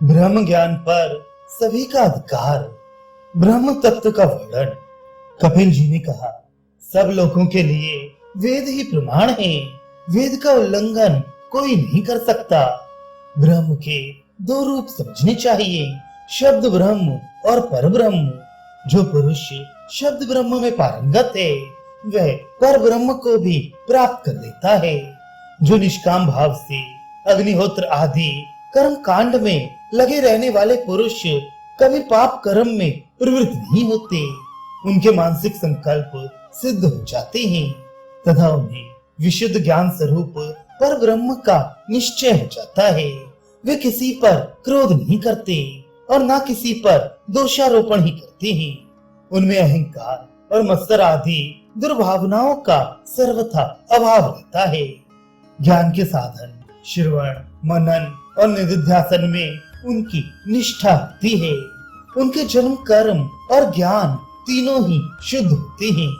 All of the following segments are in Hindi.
ब्रह्म ज्ञान पर सभी का अधिकार। ब्रह्म तत्व का वर्णन। कपिल जी ने कहा, सब लोगों के लिए वेद ही प्रमाण है। वेद का उल्लंघन कोई नहीं कर सकता। ब्रह्म के दो रूप समझने चाहिए, शब्द ब्रह्म और पर ब्रह्म। जो पुरुष शब्द ब्रह्म में पारंगत है, वह पर ब्रह्म को भी प्राप्त कर लेता है। जो निष्काम भाव से अग्निहोत्र आदि कर्म कांड में लगे रहने वाले पुरुष कभी पाप कर्म में प्रवृत्त नहीं होते। उनके मानसिक संकल्प सिद्ध हो जाते हैं तथा उन्हें विशुद्ध ज्ञान स्वरूप पर ब्रह्म का निश्चय हो जाता है। वे किसी पर क्रोध नहीं करते और न किसी पर दोषारोपण ही करते हैं। उनमें अहंकार और मत्सर आदि दुर्भावनाओं का सर्वथा अभाव रहता है। ज्ञान के साधन श्रवण, मनन और निधिध्यासन में उनकी निष्ठा होती है। उनके जन्म, कर्म और ज्ञान तीनों ही शुद्ध होते हैं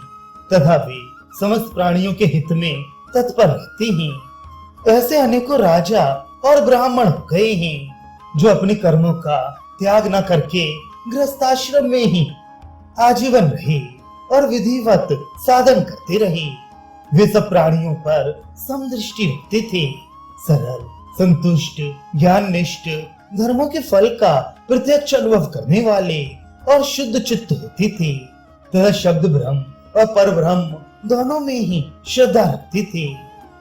तथा वे समस्त प्राणियों के हित में तत्पर रहते हैं। ऐसे अनेकों राजा और ब्राह्मण हो गए हैं जो अपने कर्मों का त्याग न करके गृहस्थाश्रम में ही आजीवन रहे और विधिवत साधन करते रहे। वे सब प्राणियों पर समदृष्टि रखते थे। सरल, संतुष्ट, ज्ञाननिष्ठ, धर्मों के फल का प्रत्यक्ष अनुभव करने वाले और शुद्ध चित्त होते थे तथा शब्द ब्रह्म और पर ब्रह्म दोनों में ही श्रद्धा रखते थे।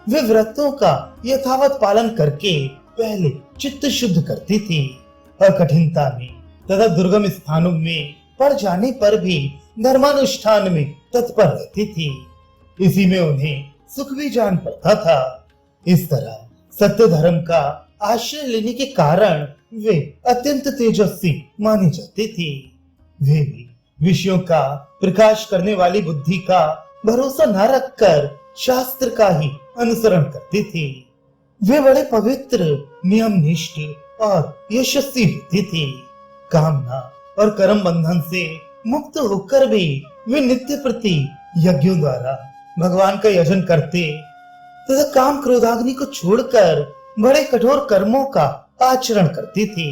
वे व्रतों का यथावत पालन करके पहले चित्त शुद्ध करते थे और कठिनता में तथा दुर्गम स्थानों में पड़ जाने पर भी धर्मानुष्ठान में तत्पर रहते थे। इसी में उन्हें सुख भी जान पड़ता था। इस तरह सत्य धर्म का आश्रय लेने के कारण वे अत्यंत तेजस्वी माने जाते थे। वे भी विषयों का प्रकाश करने वाली बुद्धि का भरोसा न रखकर शास्त्र का ही अनुसरण करते थे। वे बड़े पवित्र, नियमनिष्ठ और यशस्वी होते थे। कामना और कर्म बंधन से मुक्त होकर भी वे नित्य प्रति यज्ञों द्वारा भगवान का यजन करते तथा काम क्रोधाग्नि को छोड़कर बड़े कठोर कर्मों का आचरण करते थे।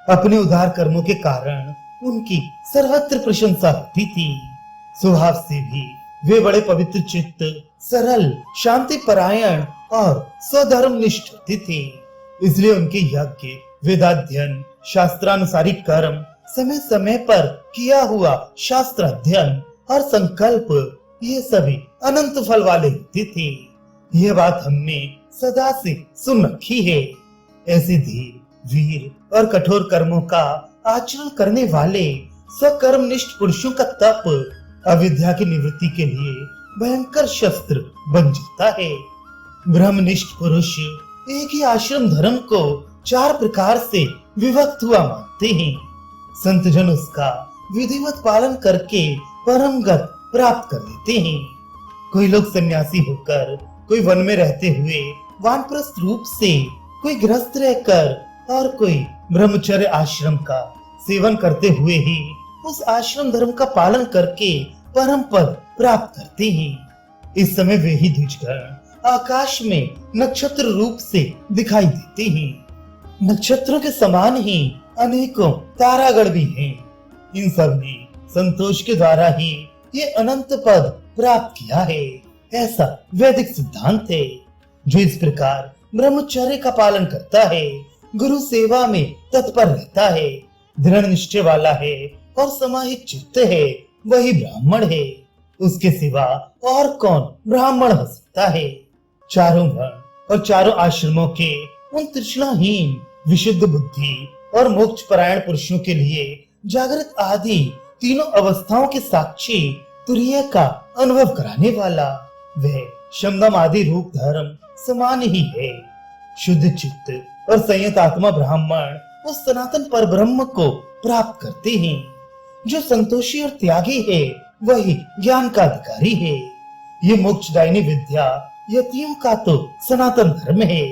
अपने उदार कर्मों के कारण उनकी सर्वत्र प्रशंसा होती थी। स्वभाव से भी वे बड़े पवित्र चित्त, सरल, शांति परायण और स्वधर्मनिष्ठ होते थे। इसलिए उनके यज्ञ, वेदाध्ययन, शास्त्रानुसारी कर्म, समय समय पर किया हुआ शास्त्र अध्ययन और संकल्प, ये सभी अनंत फल वाले होते थे। यह बात हमने सदा से सुन रखी है। ऐसे धीर, वीर और कठोर कर्मों का आचरण करने वाले स्वकर्मनिष्ठ पुरुषों का तप अविद्या की निवृत्ति के लिए भयंकर शस्त्र बन जाता है। ब्रह्मनिष्ठ पुरुष एक ही आश्रम धर्म को 4 प्रकार से विभक्त हुआ मानते हैं। संत जन उसका विधिवत पालन करके परम गति प्राप्त कर लेते हैं। कोई लोग सन्यासी होकर, कोई वन में रहते हुए वानप्रस्थ रूप से, कोई गृहस्थ रहकर और कोई ब्रह्मचर्य आश्रम का सेवन करते हुए ही उस आश्रम धर्म का पालन करके परम पद प्राप्त करते हैं। इस समय वे ही द्विजगण आकाश में नक्षत्र रूप से दिखाई देते हैं। नक्षत्रों के समान ही अनेकों तारागण भी हैं। इन सब ने संतोष के द्वारा ही ये अनंत पद प्राप्त किया है, ऐसा वैदिक सिद्धांत है। जो इस प्रकार ब्रह्मचर्य का पालन करता है, गुरु सेवा में तत्पर रहता है, दृढ़ निश्चय वाला है और समाहित चित्त है, वही ब्राह्मण है। उसके सिवा और कौन ब्राह्मण हो सकता है? चारों वर्ण और चारों आश्रमों के उन तृष्णाहीन, विशुद्ध बुद्धि और मोक्ष परायण पुरुषों के लिए जागृत आदि तीनों अवस्थाओं के साक्षी तुरीय का अनुभव कराने वाला वह शमदम आदि रूप धर्म समान ही है। शुद्ध चित्त और संयत आत्मा ब्राह्मण उस सनातन पर ब्रह्म को प्राप्त करते हैं। जो संतोषी और त्यागी है, वही ज्ञान का अधिकारी है। ये मोक्षदायिनी विद्या यतियों का तो सनातन धर्म है।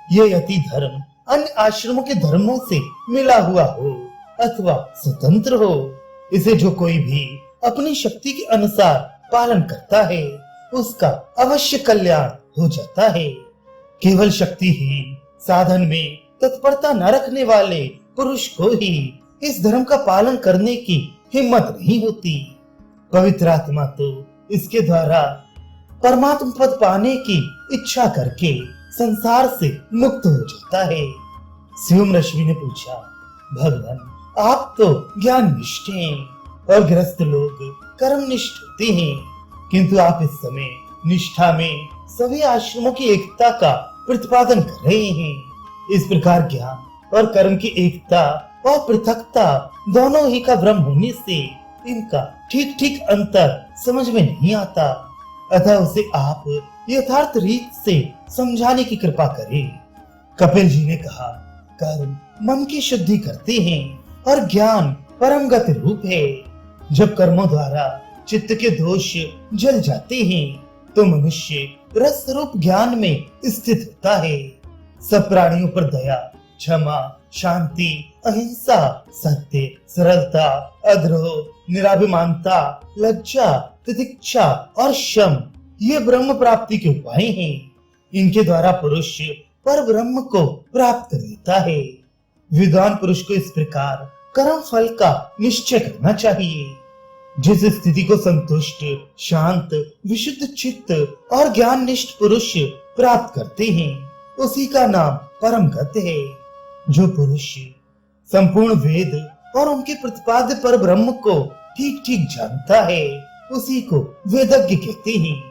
ये यति धर्म अन्य आश्रमों के धर्मों से मिला हुआ हो अथवा स्वतंत्र हो, इसे जो कोई भी अपनी शक्ति के अनुसार पालन करता है, उसका अवश्य कल्याण हो जाता है। केवल शक्तिहीन, साधन में तत्परता न रखने वाले पुरुष को ही इस धर्म का पालन करने की हिम्मत नहीं होती। पवित्र आत्मा तो इसके द्वारा परमात्मा पद पाने की इच्छा करके संसार से मुक्त हो जाता है। शिव ऋषि ने पूछा, भगवान आप तो ज्ञान निष्ठ हैं और गृहस्थ लोग कर्म निष्ठ होते हैं, किंतु आप इस समय निष्ठा में सभी आश्रमों की एकता का प्रतिपादन कर रहे हैं। इस प्रकार ज्ञान और कर्म की एकता और पृथकता दोनों ही का भ्रम होने से इनका ठीक ठीक अंतर समझ में नहीं आता, अतः उसे आप यथार्थ रीत से समझाने की कृपा करें। कपिल जी ने कहा, कर्म मन की शुद्धि करते हैं और ज्ञान परम गति रूप है। जब कर्मों द्वारा चित्त के दोष जल जाते हैं तो मनुष्य रस रूप ज्ञान में स्थित होता है। सब प्राणियों पर दया, क्षमा, शांति, अहिंसा, सत्य, सरलता, अद्रोह, निराभिमानता, लज्जा, तितिक्षा और शम ये ब्रह्म प्राप्ति के उपाय हैं। इनके द्वारा पुरुष पर ब्रह्म को प्राप्त कर लेता है। विद्वान पुरुष को इस प्रकार कर्म फल का निश्चय करना चाहिए। जिस स्थिति को संतुष्ट, शांत, विशुद्ध चित्त और ज्ञान निष्ठ पुरुष प्राप्त करते हैं उसी का नाम परम गति है। जो पुरुष संपूर्ण वेद और उनके प्रतिपाद्य पर ब्रह्म को ठीक ठीक जानता है उसी को वेदज्ञ कहते हैं,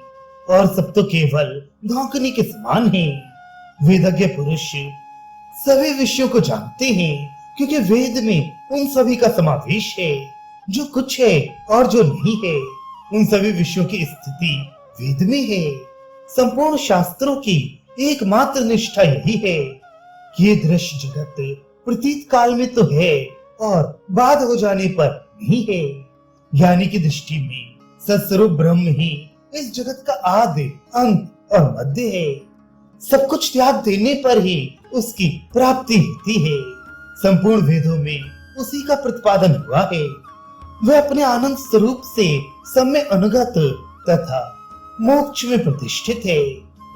और सब तो केवल धौंकने के समान है। वेदज्ञ पुरुष सभी विषयों को जानते हैं क्योंकि वेद में उन सभी का समावेश है, जो कुछ है और जो नहीं है। उन सभी विषयों की स्थिति वेद में है। संपूर्ण शास्त्रों की एकमात्र निष्ठा यही है कि ये दृश्य जगत प्रतीत काल में तो है और बाद हो जाने पर नहीं है। ज्ञानी की दृष्टि में सत्स्वरूप ब्रह्म ही इस जगत का आदि, अंत और मध्य है। सब कुछ त्याग देने पर ही उसकी प्राप्ति होती है। संपूर्ण वेदों में उसी का प्रतिपादन हुआ है। वह अपने आनंद स्वरूप से सब में अनुगत तथा मोक्ष में प्रतिष्ठित है।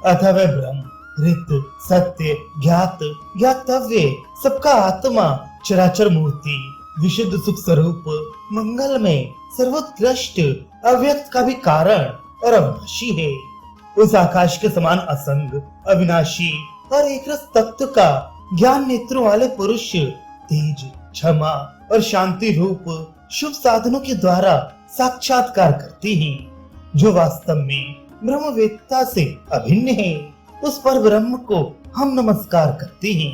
अतः वह ब्रह्म, कृत, सत्य, ज्ञात, ज्ञातव्य, सबका आत्मा, चराचर मूर्ति, विशुद्ध सुख स्वरूप, मंगलमय, सर्वोत्कृष्ट, अव्यक्त का भी कारण और अविनाशी है। उस आकाश के समान असंग, अविनाशी और एकरस तत्व का ज्ञान नेत्रों वाले पुरुष तेज, क्षमा और शांति रूप शुभ साधनों के द्वारा साक्षात्कार करते हैं। जो वास्तव में ब्रह्मवेत्ता से अभिन्न है उस पर ब्रह्म को हम नमस्कार करते हैं।